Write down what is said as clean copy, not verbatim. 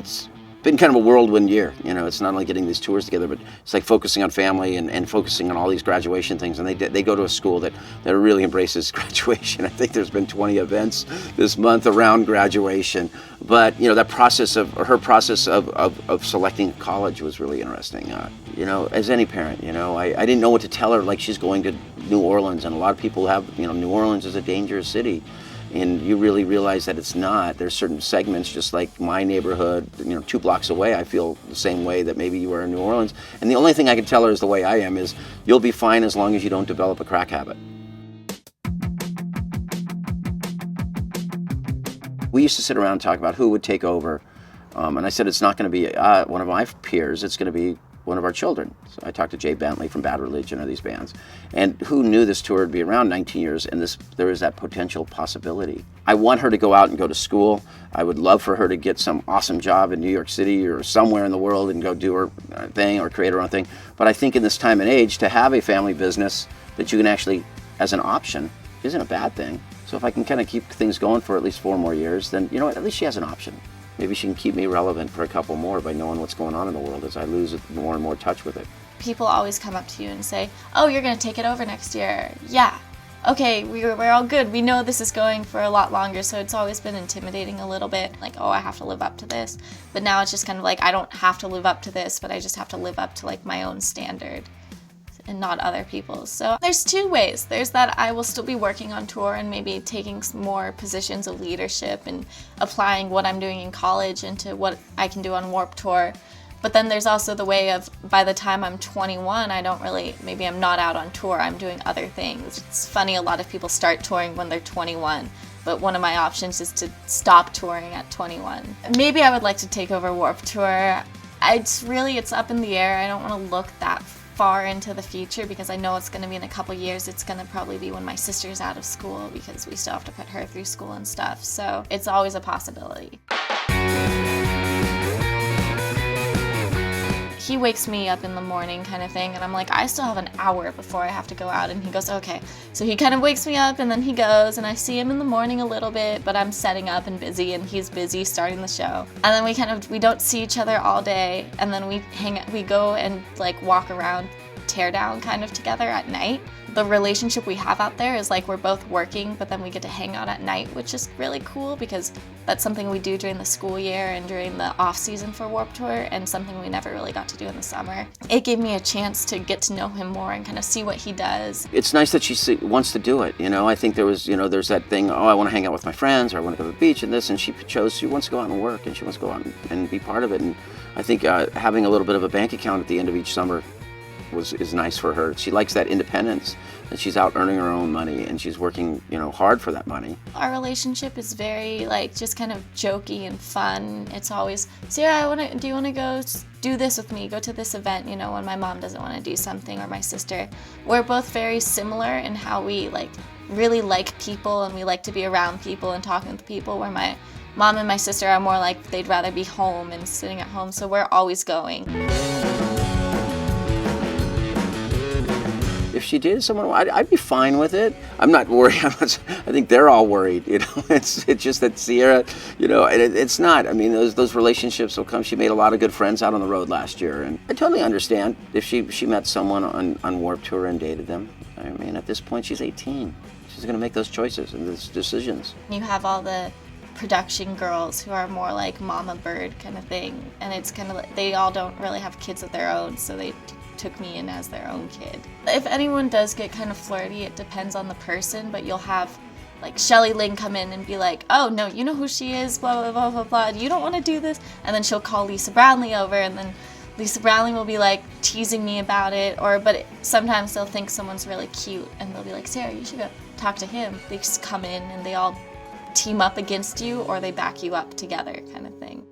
it's been kind of a whirlwind year. It's not only getting these tours together, but it's like focusing on family and focusing on all these graduation things. And they go to a school that really embraces graduation. I think there's been 20 events this month around graduation. But that process her process of selecting college was really interesting. As any parent, I didn't know what to tell her. Like, she's going to New Orleans, and a lot of people have, New Orleans is a dangerous city. And you really realize that it's not. There's certain segments, just like my neighborhood, 2 blocks away, I feel the same way that maybe you were in New Orleans. And the only thing I can tell her is the way I am is, you'll be fine as long as you don't develop a crack habit. We used to sit around and talk about who would take over. And I said, it's not going to be one of my peers, it's going to be one of our children. So I talked to Jay Bentley from Bad Religion or these bands. And who knew this tour would be around 19 years, and there is that potential possibility. I want her to go out and go to school. I would love for her to get some awesome job in New York City or somewhere in the world and go do her thing or create her own thing. But I think in this time and age, to have a family business that you can actually, as an option, isn't a bad thing. So if I can kind of keep things going for at least 4 more years, then at least she has an option. Maybe she can keep me relevant for a couple more by knowing what's going on in the world as I lose more and more touch with it. People always come up to you and say, oh, you're going to take it over next year. Yeah. Okay, we're all good. We know this is going for a lot longer, so it's always been intimidating a little bit. Like, oh, I have to live up to this. But now it's just kind of like, I don't have to live up to this, but I just have to live up to, like, my own standard and not other people's. So there's 2 ways. There's that I will still be working on tour and maybe taking some more positions of leadership and applying what I'm doing in college into what I can do on Warped Tour. But then there's also the way of, by the time I'm 21, maybe I'm not out on tour, I'm doing other things. It's funny, a lot of people start touring when they're 21, but one of my options is to stop touring at 21. Maybe I would like to take over Warped Tour. It's up in the air. I don't want to look that far into the future because I know it's going to be in a couple years. It's going to probably be when my sister's out of school because we still have to put her through school and stuff. So it's always a possibility. He wakes me up in the morning kind of thing, and I'm like, I still have an hour before I have to go out, and he goes, okay. So he kind of wakes me up, and then he goes, and I see him in the morning a little bit, but I'm setting up and busy, and he's busy starting the show. And then we don't see each other all day, and then we go and like walk around Teardown kind of together at night. The relationship we have out there is like we're both working, but then we get to hang out at night, which is really cool because that's something we do during the school year and during the off season for Warped Tour, and something we never really got to do in the summer. It gave me a chance to get to know him more and kind of see what he does. It's nice that she wants to do it. I think there's that thing, oh, I want to hang out with my friends, or I want to go to the beach and this, and she wants to go out and work, and she wants to go out and be part of it. And I think having a little bit of a bank account at the end of each summer is nice for her. She likes that independence, that she's out earning her own money and she's working, hard for that money. Our relationship is very just kind of jokey and fun. It's always, Sierra, do you want to go do this with me? Go to this event, when my mom doesn't want to do something, or my sister. We're both very similar in how we really like people, and we like to be around people and talking with people, where my mom and my sister are more like they'd rather be home and sitting at home, so we're always going. If she dated someone, I'd be fine with it. I'm not worried. I think they're all worried. It's just that Sierra, it's not. I mean, those relationships will come. She made a lot of good friends out on the road last year, and I totally understand if she met someone on Warped Tour and dated them. I mean, at this point, she's 18. She's going to make those choices and those decisions. You have all the production girls who are more like Mama Bird kind of thing, and it's kind of like they all don't really have kids of their own, so they took me in as their own kid. If anyone does get kind of flirty, it depends on the person, but you'll have Shellylyn come in and be like, oh no, you know who she is, blah blah blah blah blah, you don't want to do this, and then she'll call Lisa Brownlee over, and then Lisa Brownlee will be teasing me about it, sometimes they'll think someone's really cute and they'll be like, Sarah, you should go talk to him. They just come in and they all team up against you, or they back you up together kind of thing.